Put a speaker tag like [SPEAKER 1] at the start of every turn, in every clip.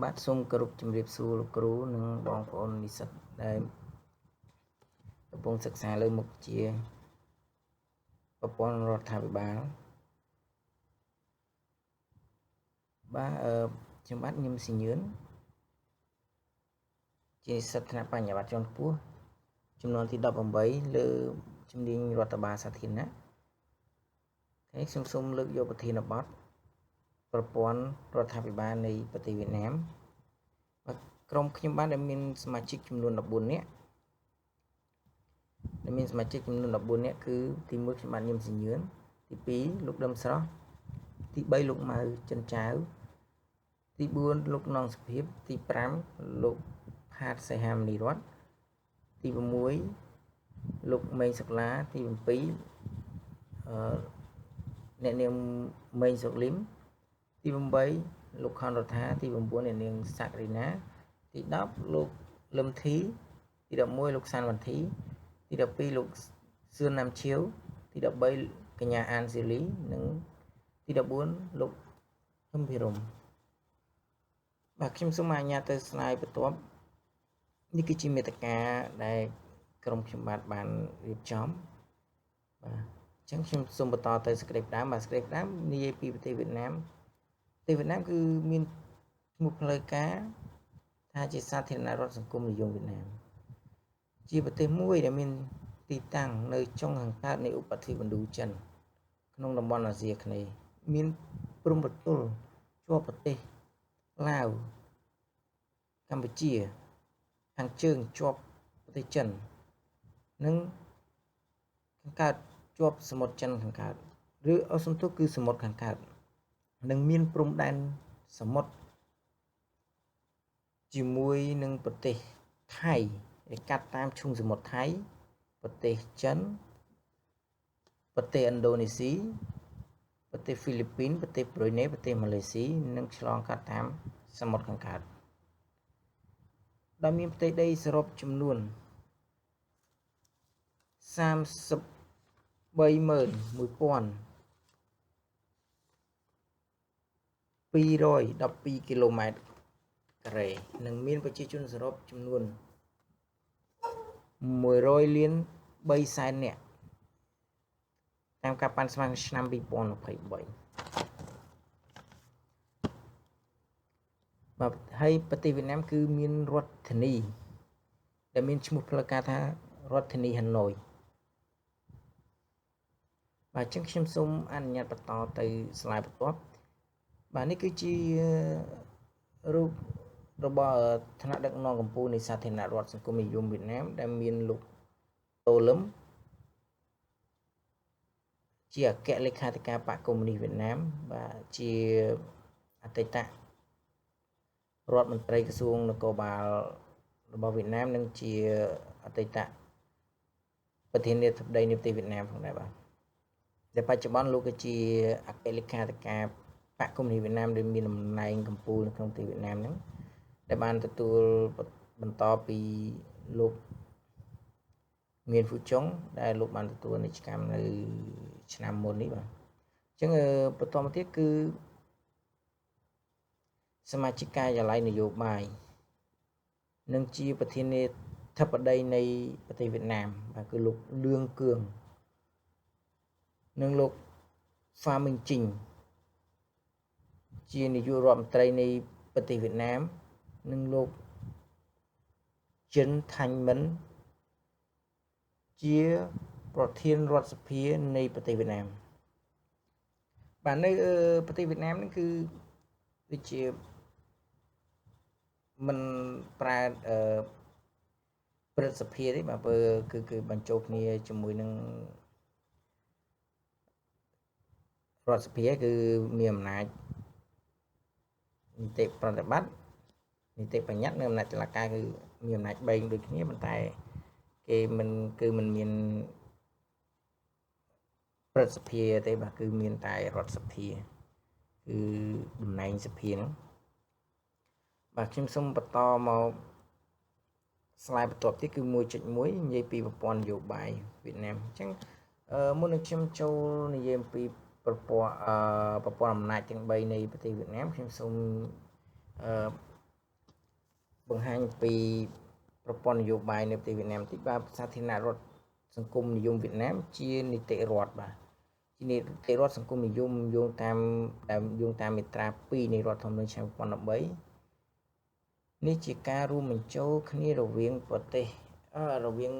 [SPEAKER 1] បាទសូមគោរពជំរាបសួរលោកគ្រូនិងបងប្អូននិស្សិតដែលកំពុងសិក្សាលើមុខវិជ្ជាប្រព័ន្ធរដ្ឋាភិបាលបាទខ្ញុំបាទញឹមសញ្ញឿនជានិស្សិតថ្នាក់បញ្ញាបត្រជាន់ខ្ពស់ចំនួនទី18លើជំនាញរដ្ឋបាលសាធារណៈហើយខ្ញុំសូមលើកយកប្រធានបទប្រព័ន្ធរដ្ឋាភិបាលនៃប្រទេសវៀតណាមបាទក្រុមខ្ញុំបាទដែលមានសមាជិកចំនួន14នាក់ដែលមានសមាជិកចំនួន14នាក់គឺទី1ខ្ញុំបាទញឹមសញ្ញឿនទី2លោកដឹមស្រស់ទី3លោកម៉ៅចិនចៅទី4លោកនងសុភាពទី5លោកផាតសីហាមនីរតទី6លោកមេងសុកឡាទី7អ្នកនាងមេងសុកលឹមទី8លោកខនរដ្ឋាទី9អ្នកនាងសាក់រីណាទី10លោកលឹមធីទី11លោកសាន់វន្ធីទី12លោកសឿនណាំឈៀវទី13កញ្ញាអានសេលីនិងទី14លោកហឹមភិរមបាទខ្ញុំសូមអនុញ្ញាតទៅស្លាយបន្ទាប់នេះគឺជាមេត្តាដែលក្រុមខ្ញុំបានរៀបចំបាទអញ្ចឹងខ្ញុំសូមបន្តទៅសក្តិដើមបាទសក្តិដើមនិយាយពីប្រទេសវៀតណាមប្រទេសវៀតណាមគឺមានឈ្មោះផ្លូវការថាជាសាធារណរដ្ឋសង្គមនិយមវៀតណាមជាប្រទេសមួយដែលមានទីតាំងនៅចុងខាងកើតនៃឧបទ្វីបឥណ្ឌូចិនក្នុងតំបន់អាស៊ីអាគ្នេយ៍មានព្រំប្រទល់ជាប់ប្រទេសឡាវកម្ពុជាខាងជើងជាប់ប្រទេសចិននិងខាងកើតជាប់សមុទ្រចិនខាងកើតឬអសន្ទុះគឺសមុទ្រខាងកើតនិងមានព្រំដែនសមុទ្រជាមួយនឹងប្រទេសថៃដែលកាត់តាមឈូងសមុទ្រថៃប្រទេសចិនប្រទេសឥណ្ឌូនេស៊ីប្រទេសហ្វីលីពីនប្រទេសប្រ៊ុយណេប្រទេសម៉ាឡេស៊ីនិងឆ្លងកាត់តាមសមុទ្រខាងកើតដែលមានផ្ទៃដីសរុបចំនួន31212 គីឡូម៉ែត្រការ៉េនិងមានប្រជាជនសរុបចំនួន100 លាន3សែននាក់តាមការប៉ាន់ស្មានឆ្នាំ2023បាទហើយប្រទេសវៀតណាមគឺមានរដ្ឋធានីដែលមានឈ្មោះផ្លូវការថារដ្ឋធានីហាណូយបាទអញ្ចឹងខ្ញុំសូមអនុញ្ញាតបន្តទៅស្លាយបន្ទាប់បាទនេះគឺជារូបរបស់ថ្នាក់ដឹកនាំកម្ពុជានៃសាធារណរដ្ឋសង្គមនិយមវៀតណាមដែលមានលោកតូលឹមជាអគ្គលេខាធិការបកកុម្មុយនីសវៀតណាមបាទជាអតីតរដ្ឋមន្ត្រីក្រសួងនគរបាលរបស់វៀតណាមនិងជាអតីតប្រធានាធិបតីនៃប្រទេសវៀតណាមផងដែរបាទតែបច្ចុប្បន្នលោកគឺជាអគ្គលេខាធិការបកកុម្មុយនីសវៀតណាមដែលមានតំណែងកម្ពុជានៅក្នុងប្រទេសវៀតណាមហ្នឹងដែលបានទទួលបន្តពីលោកមៀនហ្វូចុងដែលលោកបានទទួលនីតិកម្មនៅឆ្នាំមុននេះបាទអញ្ចឹងបន្តមកទៀតគឺសមាជិកការិយាល័យនយោបាយនិងជាប្រធានាធិបតីនៃប្រទេសវៀតណាមបាទគឺលោកលឿងគឿងនិងលោកហ្វាមីងជីងជានាយករដ្ឋមន្ត្រីនៃប្រទេសវៀតណាមនិងលោកជិនថាញ់មិនជាប្រធានរដ្ឋសភានៃប្រទេសវៀតណាមបាទនៅប្រទេសវៀតណាមនេះគឺដូចជាមិនប្រើព្រឹទ្ធសភាទេបាទព្រោះគឺបញ្ចូលគ្នាជាមួយនឹងរដ្ឋសភាគឺមានអំណាចនីតិប្រតិបត្តិនីតិបញ្ញត្តិនិងអំណាចតុលាការគឺមានអំណាចបែងដូចគ្នាប៉ុន្តែគេមិនមានព្រឹទ្ធសភាទេបាទគឺមានតែរដ្ឋសភាគឺតំណែងសភាហ្នឹងបាទខ្ញុំសូមបន្តមកស្លាយបន្ទាប់ទៀតគឺ 1.1 និយាយពីប្រព័ន្ធនយោបាយវៀតណាមអញ្ចឹងមុននឹងខ្ញុំចូលនិយាយអំពីប្រព័ន្ធអំណាចទាំង3នៃប្រទេសវៀតណាមខ្ញុំសូម បង្ហាញពីប្រព័ន្ធនយោបាយនៅប្រទេសវៀតណាមទីបាទសាធារណរដ្ឋសង្គមនិយមវៀតណាមជានីតិរដ្ឋបាទជានីតិរដ្ឋសង្គមនិយមយោងតាមមាត្រា2នៃរដ្ឋធម្មនុញ្ញឆ្នាំ2013នេះជាការរួមបញ្ចូលគ្នារវាងប្រទេសរវាង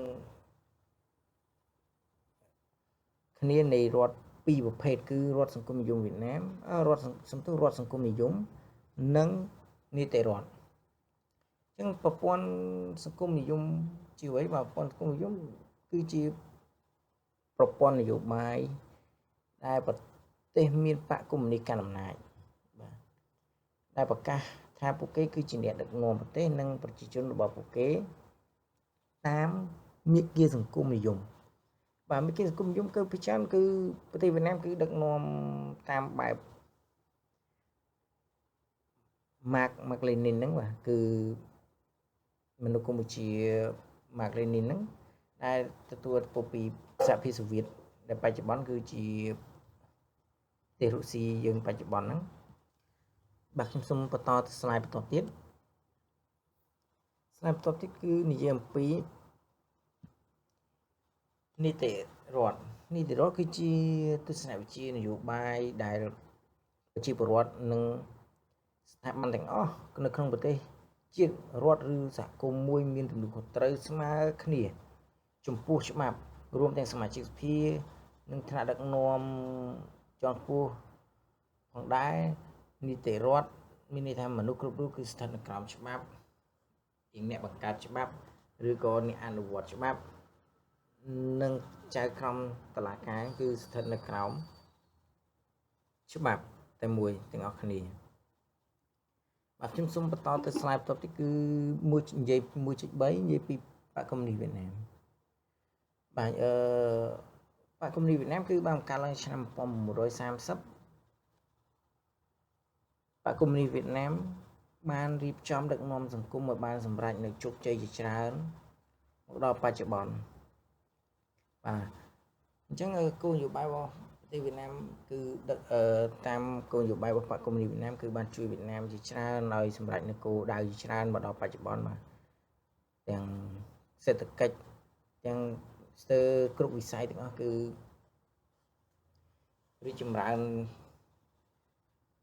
[SPEAKER 1] គ្នានៃរដ្ឋពីរប្រភេទគឺរដ្ឋសង្គមនិយមវៀតណាមរដ្ឋសង្គមនិយមនិងនីតិរដ្ឋអញ្ចឹងប្រព័ន្ធសង្គមនិយមជាអ្វីបាទប្រព័ន្ធសង្គមនិយមគឺជាប្រព័ន្ធនយោបាយដែលប្រទេសមានបកកុម្មុយនីសកាន់អំណាចបាទដែលប្រកាសថាពួកគេគឺជាអ្នកដឹកនាំប្រទេសនិងប្រជាជនរបស់ពួកគេតាមមាគ៌ាសង្គមនិយមបាទមាគ៌ាសង្គមនិយមគឺពិចារគឺប្រទេសវៀតណាមគឺដឹកនាំតាមបែបម៉ាក់លេនីនហ្នឹងបាទគឺមនុស្សកម្ពុជាម៉ាក់លេនីនហ្នឹងដែលទទួលពីសហភាពសូវៀតដែលបច្ចុប្បន្នគឺជាប្រទេសរុស្ស៊ីយើងបច្ចុប្បន្នហ្នឹងបាទខ្ញុំសូមបន្តទៅស្លាយបន្តទៀតគឺនិយាយអំពីនីតិរដ្ឋគឺជាទស្សនវិជ្ជានយោបាយដែលប្រជាពលរដ្ឋនិងស្ថាប័នទាំងអស់នៅក្នុងប្រទេសជាតិរដ្ឋឬសហគមន៍មួយមានទំនួលខុសត្រូវស្មើគ្នាចំពោះច្បាប់រួមទាំងសមាជិកសភានិងថ្នាក់ដឹកនាំជាន់ខ្ពស់ផងដែរនីតិរដ្ឋមានន័យថាមនុស្សគ្រប់រូបគឺស្ថិតនៅក្រោមច្បាប់ជាអ្នកបង្កើតច្បាប់ឬក៏អ្នកអនុវត្តច្បាប់និងចៅក្រមតុលាការគឺស្ថិតនៅក្រោមច្បាប់តែមួយទាំងអស់គ្នាបាទខ្ញុំសូមបន្តទៅ slide បន្ទាប់ទៀតគឺនិយាយ 1.3 និយាយពីបកកុម្មុយនីសវៀតណាមបាទបកកុម្មុយនីសវៀតណាមគឺបានបង្កើតឡើងឆ្នាំ1930បកកុម្មុយនីសវៀតណាមបានរៀបចំដឹកនាំសង្គមឲ្យបានសម្រេចនៅជោគជ័យជាច្រើនមកដល់បច្ចុប្បន្នបាទអញ្ចឹងគោលនយោបាយរបស់ប្រទេសវៀតណាមគឺតាមគោលនយោបាយរបស់បកកុម្មុយនីសវៀតណាមគឺបានជួយវៀតណាមជាច្រើនឲ្យសម្រេចនៅគោលដៅជាច្រើនមកដល់បច្ចុប្បន្នបាទទាំងសេដ្ឋកិច្ចទាំងស្ទើរគ្រប់វិស័យទាំងអស់គឺរីកចម្រើន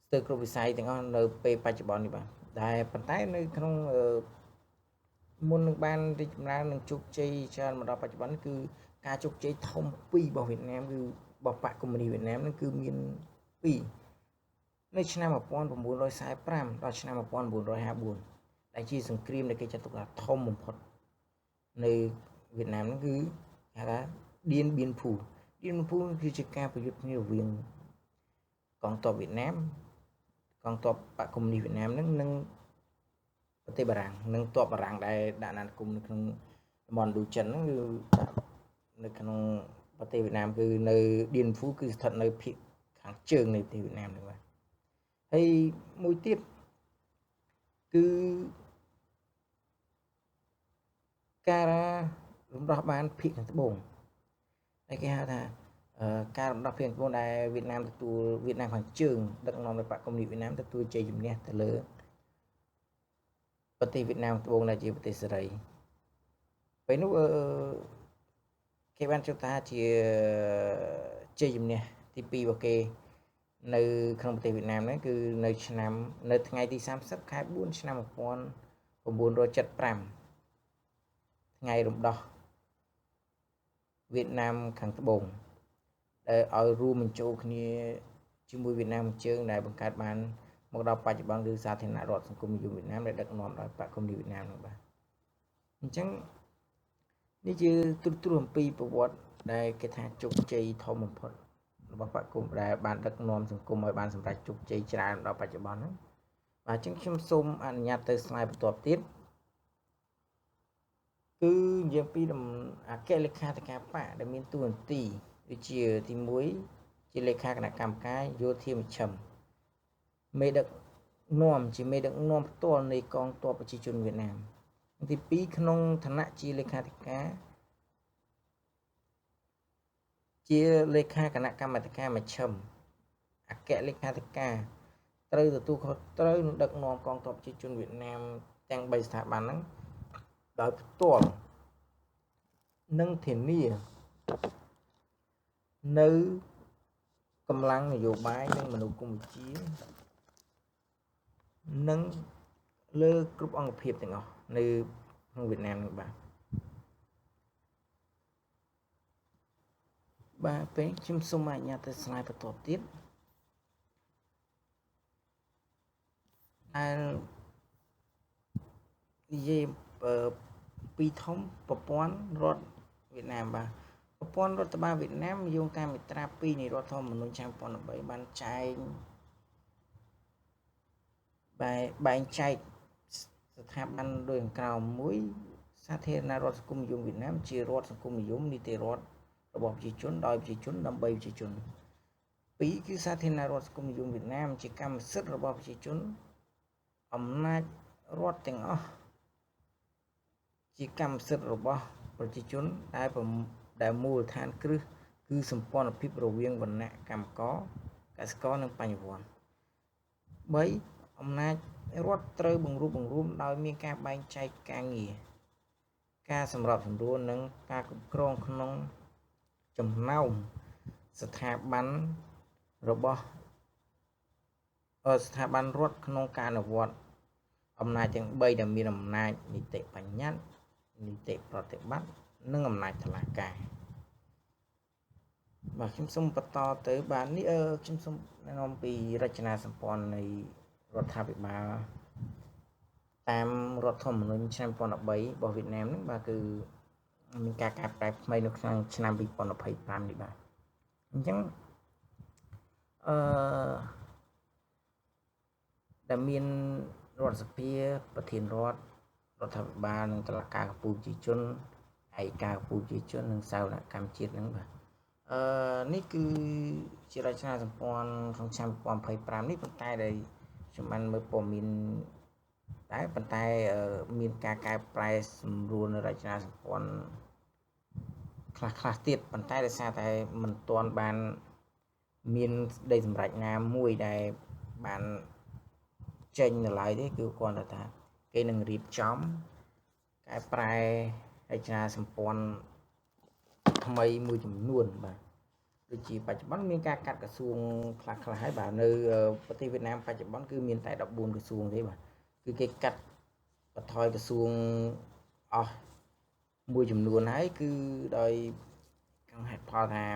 [SPEAKER 1] ស្ទើរគ្រប់វិស័យទាំងអស់នៅពេលបច្ចុប្បន្ននេះបាទដែលប៉ុន្តែនៅក្នុងមុននឹងបានរីកចម្រើននិងជោគជ័យច្រើនមកដល់បច្ចុប្បន្នគឺការជោគជ័យធំពីររបស់វៀតណាមគឺរបស់បកកុម្មុយនីសវៀតណាមហ្នឹងគឺមាន2នៅឆ្នាំ1945ដល់ឆ្នាំ1954ដែលជាសង្គ្រាមដែលគេចាត់ទុកថាធំបំផុតនៅវៀតណាមហ្នឹងគឺហៅថាឌៀនបៀនភូគឺជាការប្រយុទ្ធគ្នារវាងកងទ័ពវៀតណាមកងទ័ពបកកុម្មុយនីសវៀតណាមហ្នឹងនិងប្រទេសបារាំងនិងទ័ពបារាំងដែលដាក់អាណានិគមនៅក្នុងតំបន់ឌូចិនហ្នឹងគឺនៅក្នុងប្រទេសវៀតណាមគឺនៅឌៀនភូគឺស្ថិតនៅភាគខាងជើងនៃប្រទេសវៀតណាមហ្នឹងបាទហើយមួយទៀតគឺការរំដោះបានភាគខាងត្បូងដែលគេហៅថាការរំដោះភាគខាងត្បូងដែលវៀតណាមខាងជើងដឹកនាំដោយបកកុម្មុយនីសវៀតណាមទទួលជ័យជំនះទៅលើប្រទេសវៀតណាមត្បូងដែលជាប្រទេសសេរីពេលនោះគេបានចុះថាជាជ័យជំនះទី2របស់គេនៅក្នុងប្រទេសវៀតណាមហ្នឹងគឺនៅថ្ងៃទី30ខែ4ឆ្នាំ1975ថ្ងៃរំដោះវៀតណាមខាងត្បូងដែលឲ្យរួមបញ្ចូលគ្នាជាមួយវៀតណាមខាងជើងដែលបង្កើតបានមកដល់បច្ចុប្បន្នគឺសាធារណរដ្ឋសង្គមនិយមវៀតណាមដែលដឹកនាំដោយបកកុម្មុយនីសវៀតណាមនោះបាទអញ្ចឹងនេះជាទ្រឹស្ដីអំពីប្រវត្តិដែលគេថាជោគជ័យធំបំផុតរបស់បកកុម្មុយដែលបានដឹកនាំសង្គមឲ្យបានសម្រេចជោគជ័យច្រើនដល់បច្ចុប្បន្នហ្នឹងបាទអញ្ចឹងខ្ញុំសូមអនុញ្ញាតទៅស្លាយបន្ទាប់ទៀតគឺនិយាយពីអគ្គលេខាធិការបកដែលមានតួនាទីដូចជាទី1ជាលេខាគណៈកម្មការយោធាមជ្ឈិមមេដឹកនាំជាមេដឹកនាំផ្ទាល់នៃកងទ័ពប្រជាជនវៀតណាមទី2ក្នុងឋានៈជាលេខាធិការជាលេខាគណៈកម្មាធិការមជ្ឈិមអគ្គលេខាធិការ ត្រូវទទួលខុសត្រូវនឹងដឹកនាំកងទ័ពប្រជាជនវៀតណាមទាំង3ស្ថាប័នហ្នឹងដោយផ្ទាល់និងធានានៅកម្លាំងនយោបាយនិងមនុស្សគុំវិជានិងលើគ្រប់អង្គភាពទាំងអស់នៅក្នុងវៀតណាមនឹងបាទពេលខ្ញុំសូមអនុញ្ញាតទៅស្លាយបន្តទៀតដែលនិយាយពីធំប្រព័ន្ធរដ្ឋវៀតណាមបាទប្រព័ន្ធរដ្ឋបាលវៀតណាមយោងតាមមាត្រា2នៃរដ្ឋធម្មនុញ្ញឆ្នាំ2013បានចែងបែងចែកស្ថាប័នដូចខាងក្រោមមួយសាធារណរដ្ឋសង្គមនិយមវៀតណាមជារដ្ឋសង្គមនិយមនីតិរដ្ឋរបស់ប្រជាជនដោយប្រជាជនដើម្បីប្រជាជន2គឺសាធារណរដ្ឋសង្គមនិយមវៀតណាមជាកម្មសិទ្ធិរបស់ប្រជាជនអំណាចរដ្ឋទាំងអស់ជាកម្មសិទ្ធិរបស់ប្រជាជនដែលមូលដ្ឋានគ្រឹះគឺសម្ព័ន្ធភាពរវាងវណ្ណៈកម្មកសិករនិងបញ្ញវន្ត3អំណាចរដ្ឋត្រូវបង្រួបបង្រួមដោយមានការបែងចែកការងារការសម្របសម្រួលនិងការគ្រប់គ្រងក្នុងចំណោមស្ថាប័នរបស់ស្ថាប័នរដ្ឋក្នុងការអនុវត្តអំណាចទាំង3ដែលមានអំណាចនីតិបញ្ញត្តិនីតិប្រតិបត្តិនិងអំណាចតុលាការបាទខ្ញុំសូមបន្តទៅបាទនេះខ្ញុំសូមណែនាំពីរចនាសម្ព័ន្ធនៃរដ្ឋាភិបាលតាមរដ្ឋធម្មនុញ្ញឆ្នាំ2013របស់វៀតណាមហ្នឹងបាទគឺមានការកែប្រែថ្មីនៅក្នុងឆ្នាំ2025នេះបាទអញ្ចឹងដែលមានរដ្ឋសភាប្រធានរដ្ឋាភិបាលនិងតុលាការកម្ពុជាជនឯកការកម្ពុជាជននិងសាវនកម្មជាតិហ្នឹងបាទនេះគឺជារចនាសម្ព័ន្ធក្នុងឆ្នាំ2025នេះប៉ុន្តែដែលខ្ញុំបានមើលព័ត៌មានដែរប៉ុន្តែមានការកែប្រែសម្រួលនៅរចនាសម្ព័ន្ធខ្លះទៀតប៉ុន្តែដោយសារតែមិនទាន់បានមានដីសម្រេចណាមួយដែលបានចេញនៅឡើយទេគឺគាត់ថាគេនឹងរៀបចំកែប្រែរចនាសម្ព័ន្ធថ្មីមួយចំនួនបាទដូចជាបច្ចុប្បន្នមានការកាត់ក្រសួងខ្លះហើយបាទនៅប្រទេសវៀតណាមបច្ចុប្បន្នគឺមានតែ14ក្រសួងទេបាទគឺគេកាត់បន្ថយក្រសួងអស់មួយចំនួនហើយគឺដោយខាងហេតុផលថា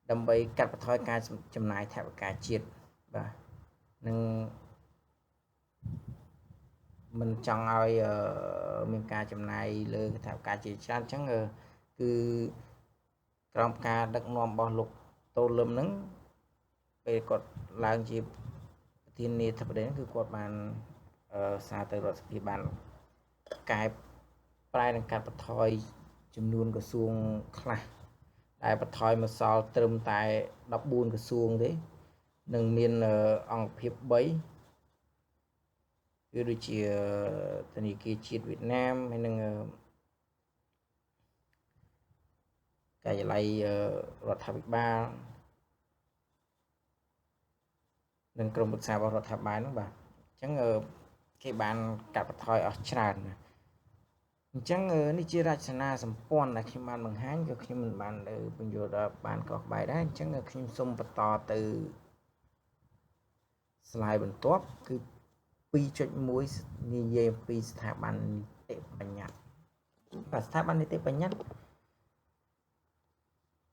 [SPEAKER 1] ដើម្បីកាត់បន្ថយការចំណាយថវិកាជាតិបាទនឹងមិនចង់ឲ្យមានការចំណាយលើថវិកាជាច្រើនអញ្ចឹងគឺក្រោមការដឹកនាំរបស់លោកតូលឹមហ្នឹងពេលគាត់ឡើងជាប្រធានាធិបតីគឺគាត់បានសារទៅរដ្ឋសភាបានកែប្រែនិងកាត់បន្ថយចំនួនក្រសួងខ្លះដែលបន្ថយមកសល់ត្រឹមតែ14ក្រសួងទេនឹងមានអង្គភាព3គឺដូចជាធនាគារជាតិវៀតណាមហើយនឹងការិយាល័យរដ្ឋាភិបាលនិងក្រុមប្រឹក្សារបស់រដ្ឋាភិបាលហ្នឹងបាទអញ្ចឹងគេបានកាត់បន្ថយអស់ច្រើនណាអញ្ចឹងនេះជារចនាសម្ព័ន្ធដែលខ្ញុំបានបង្ហាញក៏ខ្ញុំមិនបានបញ្យល់ដល់បានកោះក្បាយដែរអញ្ចឹងខ្ញុំសូមបន្តទៅslide បន្ទាប់គឺ 2.1 និយាយអំពីស្ថាប័ននីតិបញ្ញត្តិបាទស្ថាប័ននីតិបញ្ញត្តិ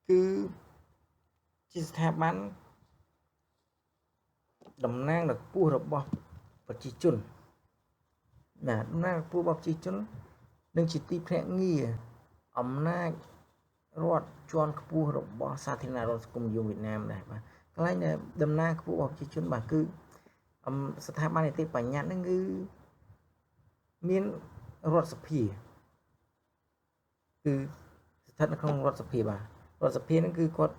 [SPEAKER 1] គឺជាស្ថាប័នតំណាងដល់ខ្ពស់របស់ប្រជាជនណាតំណាងខ្ពស់របស់ប្រជាជននិងជាទីភ្នាក់ងារអំណាចរដ្ឋជាន់ខ្ពស់របស់សាធារណរដ្ឋសង្គមនិយមវៀតណាមដែរបាទកន្លែងដែលតំណាងខ្ពស់របស់ប្រជាជនបាទគឺស្ថាប័ននីតិបញ្ញត្តិហ្នឹងគឺមានរដ្ឋសភាគឺស្ថិតនៅក្នុងរដ្ឋសភាបាទរដ្ឋសភាហ្នឹងគឺគាត់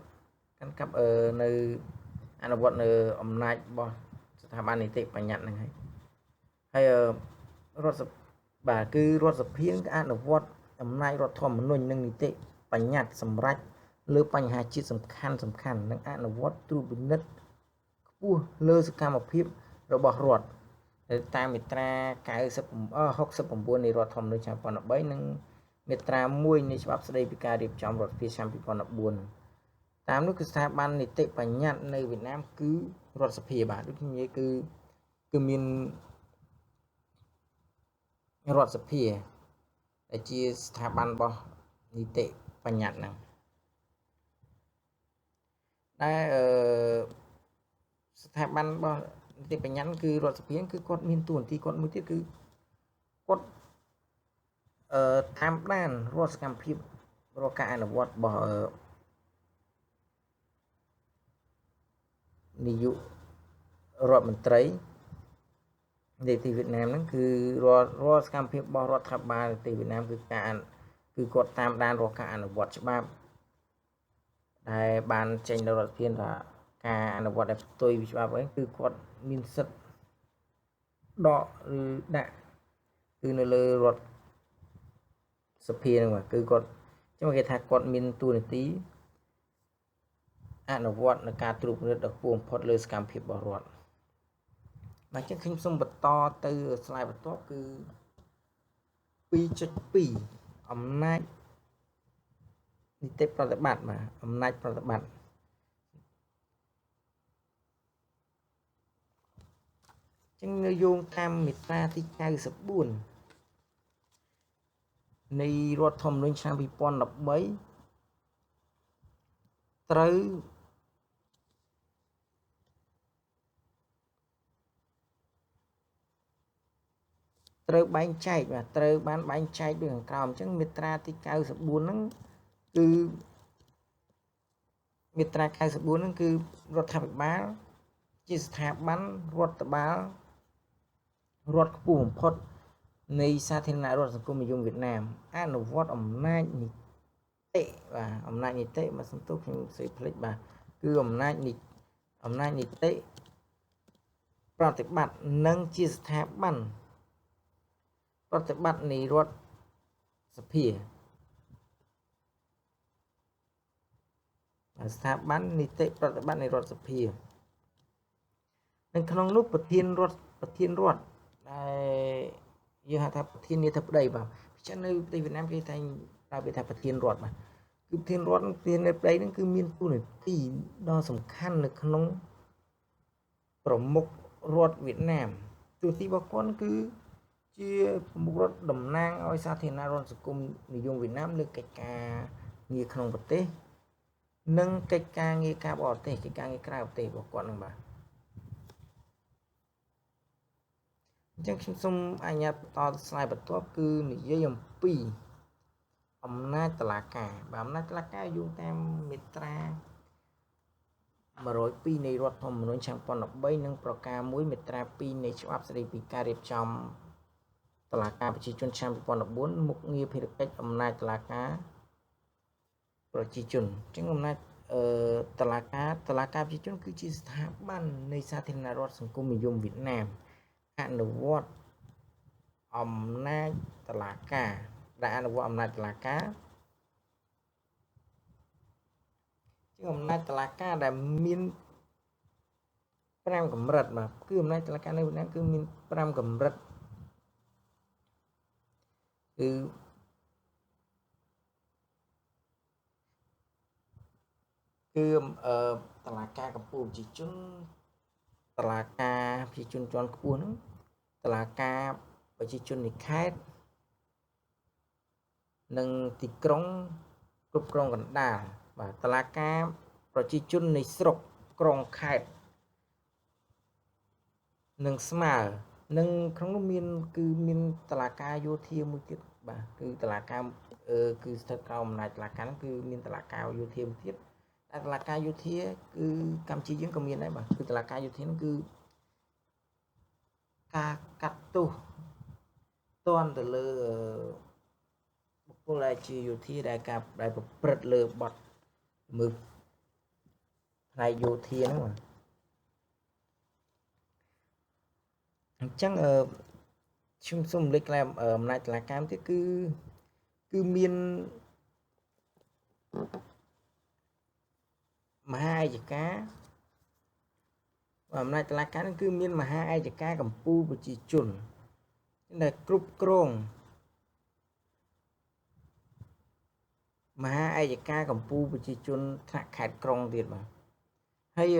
[SPEAKER 1] កាន់កាប់នៅអនុវត្តនៅអំណាចរបស់ស្ថាប័ននីតិបញ្ញត្តិហ្នឹងហើយរដ្ឋសភាបាទគឺរដ្ឋសភានឹងអនុវត្តអំណាចរដ្ឋធម្មនុញ្ញនិងនីតិបញ្ញត្តិសម្រាប់លើបញ្ហាជាតិសំខាន់និងអនុវត្តត្រួតពិនិត្យខ្ ពោះលើសកម្មភាពរបស់រដ្ឋតាមមាត្រា69នៃរដ្ឋធម្មនុញ្ញឆ្នាំ2013និងមាត្រា1នៃច្បាប់ស្តីពីការរៀបចំរដ្ឋសភាឆ្នាំ2014តាមនោះគឺស្ថាប័ននីតិបញ្ញត្តិនៅវៀតណាមគឺរដ្ឋសភាបាទដូចខ្ញុំនិយាយគឺមានរដ្ឋសភាដែលជាស្ថាប័នរបស់នីតិបញ្ញត្តិហ្នឹងតែស្ថាប័នរបស់នីតិបញ្ញត្តិគឺរដ្ឋសភាគឺគាត់មានតួនាទីគាត់មួយទៀតគឺគាត់តាមដានរាល់សកម្មភាពរាល់ការអនុវត្តរបស់នាយករដ្ឋមន្ត្រីនៃប្រទេសវៀតណាមហ្នឹងគឺរាល់សកម្មភាពរបស់រដ្ឋាភិបាលប្រទេសវៀតណាមគឺគាត់តាមដានរាល់ការអនុវត្តច្បាប់ដែលបានចេញនៅរដ្ឋសភាថាការអនុវត្តដែលផ្ទុយពីច្បាប់ហ្នឹងគឺគាត់មានសិទ្ធិដកឬដាក់គឺនៅលើរដ្ឋសភាហ្នឹងបាទគឺគាត់ចឹងគេថាគាត់មានតួនាទីអនុវត្តនៅការត្រួតពិនិត្យដ៏ខ្ពស់បំផុតលើសកម្មភាពរបស់រដ្ឋបាទចឹងខ្ញុំសូមបន្តទៅ slide បន្ទាប់គឺ 2.2 អំណាចនីតិប្រតិបត្តិបាទអំណាចប្រតិបត្តិចឹងនៅយោងតាមមាត្រាទី94នៃរដ្ឋធម្មនុញ្ញឆ្នាំ2013ត្រូវបែងចែកបាទត្រូវបានបែងចែកដូចខាងក្រោមអញ្ចឹងមាត្រាទី94ហ្នឹងគឺមាត្រា94ហ្នឹងគឺរដ្ឋាភិបាលជាស្ថាប័នរដ្ឋបាលរដ្ឋខ្ពស់បំផុតនៃសាធារណរដ្ឋសង្គមនិយមវៀតណាមអនុវត្តអំណាចនីតិបាទអំណាចនីតិមកសន្ទុះខ្ញុំសេភ្លេចបាទគឺអំណាចនីតិប្រតិបត្តិនិងជាស្ថាប័នប្រតិបត្តិនៃរដ្ឋសភាស្ថាប័ននីតិប្រតិបត្តិនៃរដ្ឋសភានិងក្នុងនោះប្រធានរដ្ឋដែលយើងហៅថាប្រធានាធិបតីបាទអញ្ចឹងនៅប្រទេសវៀតណាមគេតែងប្រើពាក្យថាប្រធានរដ្ឋបាទគឺប្រធានរដ្ឋប្រធានាធិបតីហ្នឹងគឺមានតួនាទីដ៏សំខាន់នៅក្នុងប្រមុខរដ្ឋវៀតណាមតួនាទីរបស់គាត់គឺជាប្រមុខរដ្ឋតំណាងឲ្យសាធារណរដ្ឋសង្គមនិយមវៀតណាមលើកិច្ចការងារក្នុងប្រទេសនិងកិច្ចការងារការបរទេសកិច្ចការងារក្រៅប្រទេសរបស់គាត់ហ្នឹងបាទអញ្ចឹងខ្ញុំសូមអនុញ្ញាតបន្ត slide បន្ទាប់គឺនិយាយអំពីអំណាចតុលាការបាទអំណាចតុលាការយោងតាមមាត្រា102នៃរដ្ឋធម្មនុញ្ញឆ្នាំ2013និងប្រការ1មាត្រា2នៃច្បាប់ស្តីពីការរៀបចំតុលាការប្រជាជនឆ្នាំ2014មុខងារភារកិច្ចអំណាចតុលាការប្រជាជនអញ្ចឹងអំណាចតុលាការប្រជាជនគឺជាស្ថាប័ននៃសាធារណរដ្ឋសង្គមនិយមវៀតណាមអនុវត្តអំណាចតុលាការដែលអនុវត្តអំណាចតុលាការជាអំណាចតុលាការដែលមាន5កម្រិតបាទគឺអំណាចតុលាការនៅវៀតណាមគឺមាន5កម្រិតគឺតុលាការកំពូលប្រជាជនតុលាការប្រជាជនជាន់ខ្ពស់ហ្នឹងតុលាការប្រជាជននៃខេត្តនិងទីក្រុងគ្រប់គ្រងកណ្ដាលបាទតុលាការប្រជាជននៃស្រុកក្រុងខេត្តនិងស្មើនិងក្នុងនោះមានតុលាការយោធាមួយទៀតបាទគឺតុលាការគឺស្ថិតក្រោមអំណាចតុលាការហ្នឹងគឺមានតុលាការយោធាមួយទៀតតែតុលាការយោធាគឺកម្ពុជាយើងក៏មានដែរបាទគឺតុលាការយោធាហ្នឹងគឺការកាត់ទោសតន់ទៅលើបុគ្គលដែលជាយោធាដែលប្រព្រឹត្តលើបទល្មើសផ្នែកយោធាហ្នឹងបាទអញ្ចឹងខ្ញុំសូមលេខកន្លែងអំណាចតុលាការទៀតគឺមានមហាអัยការ អំណាចតុលាការនឹងគឺមានមហាឯកការកម្ពុជាប្រជាជនដែលគ្រប់គ្រងមហាឯកការកម្ពុជាប្រជាជនថ្នាក់ខេត្តក្រុងទៀតបាទហើយ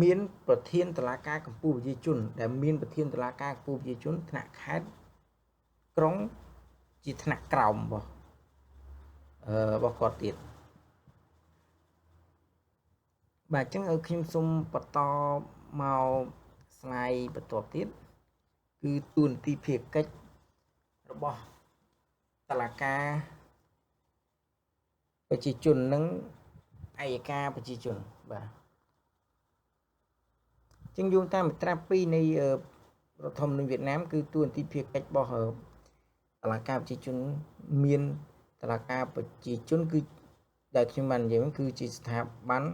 [SPEAKER 1] មានប្រធានតុលាការកម្ពុជាប្រជាជនដែលមានប្រធានតុលាការកម្ពុជាប្រជាជនថ្នាក់ខេត្តក្រុងជាថ្នាក់ក្រោមរបស់គាត់ទៀតបាទអញ្ចឹងខ្ញុំសូមបន្តមកស្លាយបន្ទាប់ទៀតគឺទូនាទីភារកិច្ចរបស់តុលាការប្រជាជននិងឯកការប្រជាជនបាទអញ្ចឹងយោងតាមមាត្រា2នៃរដ្ឋធម្មនុញ្ញវៀតណាមគឺទូនាទីភារកិច្ចរបស់តុលាការប្រជាជនមានតុលាការប្រជាជនគឺដែលខ្ញុំបាននិយាយគឺជាស្ថាប័ន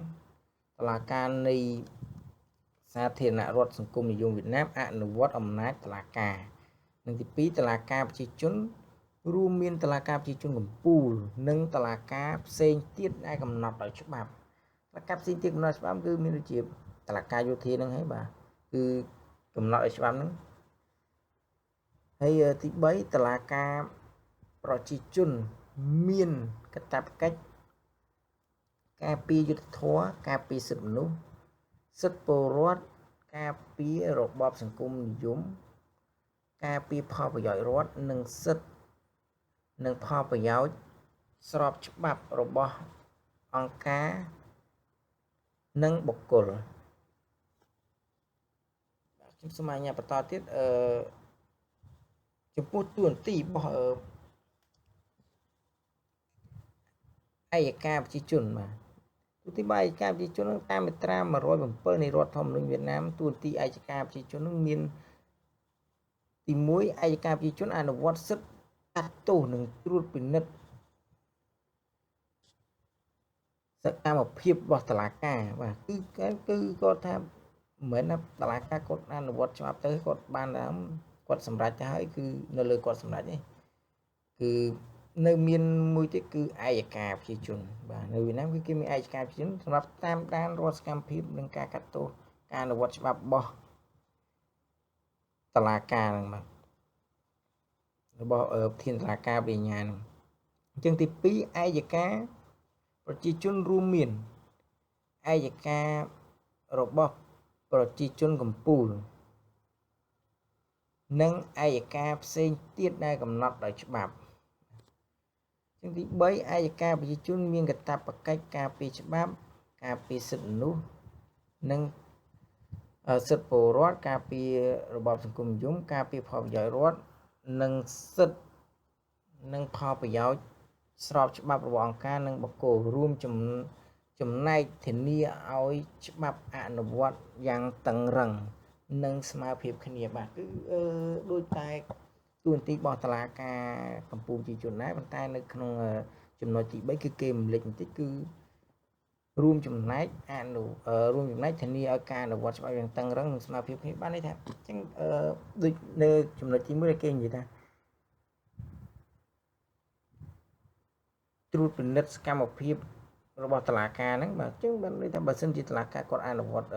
[SPEAKER 1] តុលាការនៃសាធារណរដ្ឋសង្គមនិយមវៀតណាមអនុវត្តអំណាចតុលាការនិងទី2តុលាការប្រជាជនរួមមានតុលាការប្រជាជនកំពូលនិងតុលាការផ្សេងទៀតដែលកំណត់ដោយច្បាប់តុលាការផ្សេងទៀតកំណត់ច្បាប់គឺមានដូចជាតុលាការយោធានឹងហើយបាទគឺកំណត់ដោយច្បាប់នឹងហើយទី3តុលាការប្រជាជនមានកាតព្វកិច្ចការពារយុត្តិធម៌ការពារសិទ្ធិមនុស្សសិទ្ធិពលរដ្ឋការពាររបបសង្គមនិយមការពារផលប្រយោជន៍រដ្ឋនិងសិទ្ធិនិងផលប្រយោជន៍ស្របច្បាប់របស់អង្គការនិងបុគ្គលខ្ញុំសូមអញ្ញាបន្តទៀតចំពោះតួនាទីរបស់ឯកការប្រជាជនបាទទូទីឯកការប្រជាជននឹងតាមមាត្រា107នៃរដ្ឋធម្មនុញ្ញវៀតណាមទូទីឯកការប្រជាជននឹងមានទី1ឯកការប្រជាជនអនុវត្តសិទ្ធិកាត់ទោសនិងត្រួតពិនិត្យសកម្មភាពរបស់តុលាការបាទគឺគាត់ថាមិនមែនតុលាការគាត់អនុវត្តច្បាប់ទៅគាត់បានគាត់សម្រេចទៅហើយគឺនៅលើគាត់សម្រេចទេគឺនៅមានមួយទៀតគឺឯកការប្រជាជនបាទនៅវៀតណាមគឺគេមានឯកការប្រជាជនសម្រាប់តាមដានរាល់សកម្មភាពនិងការកាត់ទោសការអនុវត្តច្បាប់របស់តុលាការហ្នឹងបាទរបស់ប្រធានតុលាការបញ្ញាហ្នឹងអញ្ចឹងទី2ឯកការប្រជាជនរួមមានឯកការរបស់ប្រជាជនកំពូលនិងឯកការផ្សេងទៀតដែលកំណត់ដោយច្បាប់ចឹងទី3ឯកការប្រជាជនមានកាតព្វកិច្ចការពារច្បាប់ការពារសិទ្ធិមនុស្សនិងសិទ្ធិពលរដ្ឋការពាររបបសង្គមនិយមការពារផលប្រយោជន៍រដ្ឋនិងសិទ្ធិនិងផលប្រយោជន៍ស្របច្បាប់របស់អង្គការនិងបុគ្គលរួមចំណែកធានាឲ្យច្បាប់អនុវត្តយ៉ាងតឹងរ៉ឹងនិងស្មើភាពគ្នាបាទគឺដូចតែទូនាទីរបស់តុលាការកម្ពុជាប្រជាជនដែរប៉ុន្តែនៅក្នុងចំណុចទី3គឺគេរំលេចបន្តិចគឺរួមចំណែករួមចំណែកធានាឲ្យការអនុវត្តច្បាប់យ៉ាងតឹងរ៉ឹងនិងស្មើភាពគ្នាបានន័យថាអញ្ចឹងដូចនៅចំណុចទី1ដែលគេនិយាយថាត្រួតពិនិត្យសកម្មភាពរបស់តុលាការហ្នឹងបាទអញ្ចឹងបានន័យថាបើសិនជាតុលាការគាត់អនុវត្ត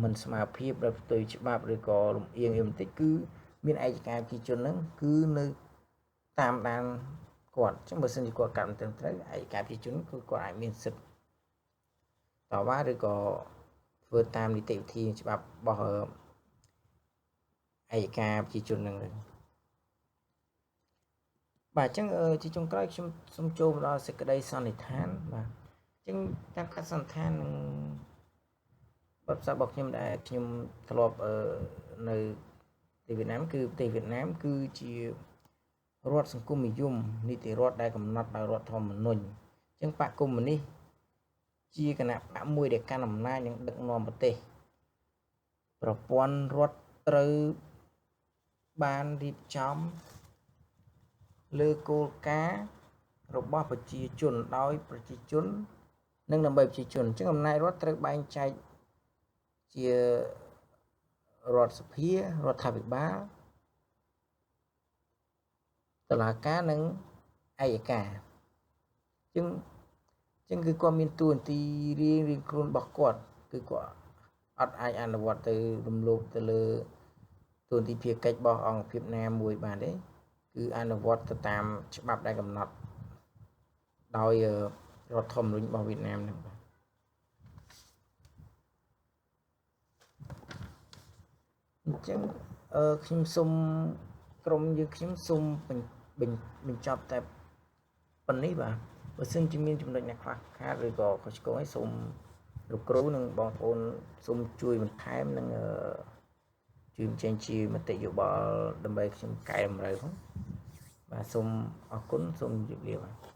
[SPEAKER 1] មិនស្មើភាពដោយផ្ទុយច្បាប់ឬក៏លំអៀងបន្តិចគឺមានឯកការប្រជាជនហ្នឹងគឺនៅតាមដានគាត់អញ្ចឹងបើសិនជាគាត់កាត់មិនត្រឹមត្រូវឯកការប្រជាជនគឺគាត់អាចមានសិទ្ធិតវ៉ាឬក៏ធ្វើតាមនីតិវិធីច្បាប់របស់ឯកការប្រជាជនហ្នឹងបាទអញ្ចឹងជាចុងក្រោយខ្ញុំសូមចូលមកដល់សេចក្តីសន្និដ្ឋានបាទអញ្ចឹងតាមកាត់សន្និដ្ឋាននឹងបទពិសោធន៍របស់ខ្ញុំដែលខ្ញុំធ្លាប់នៅប្រទេសវៀតណាមគឺប្រទេសវៀតណាមគឺជារដ្ឋសង្គមនិយមនីតិរដ្ឋដែលកំណត់ដោយរដ្ឋធម្មនុញ្ញអញ្ចឹងបកកុម្មុយនីសជាគណៈបកមួយដែលកាន់អំណាចនិងដឹកនាំប្រទេសប្រព័ន្ធរដ្ឋត្រូវបានរៀបចំលើគោលការណ៍របស់ប្រជាជនដោយប្រជាជននិងដើម្បីប្រជាជនអញ្ចឹងអំណាចរដ្ឋត្រូវបែងចែកជារដ្ឋសភារដ្ឋាភិបាលតុលាការនិងឯកការអញ្ចឹងគឺគាត់មានតួនាទីរៀងខ្លួនរបស់គាត់ គឺគាត់អត់អាចអនុវត្តទៅរំលោភទៅលើទូនីតិភារកិច្ចរបស់អង្គភាពណាមួយបានទេគឺអនុវត្តទៅតាមច្បាប់ដែលកំណត់ដោយរដ្ឋធម្មនុញ្ញរបស់វៀតណាមហ្នឹងបាទអញ្ចឹងខ្ញុំសូមក្រុមយើងខ្ញុំសូមបញ្ចប់តែប៉ុណ្នេះបាទបើសិនជាមានចំណុចណាខ្វះខាតឬក៏ខុសឆ្គងអីសូមលោកគ្រូនិងបងប្អូនសូមជួយបន្ថែមនិងជួយបញ្ចេញជាមតិយោបល់ដើម្បីខ្ញុំកែតម្រូវផងបាទសូមអរគុណសូមជម្រាបលាបាទ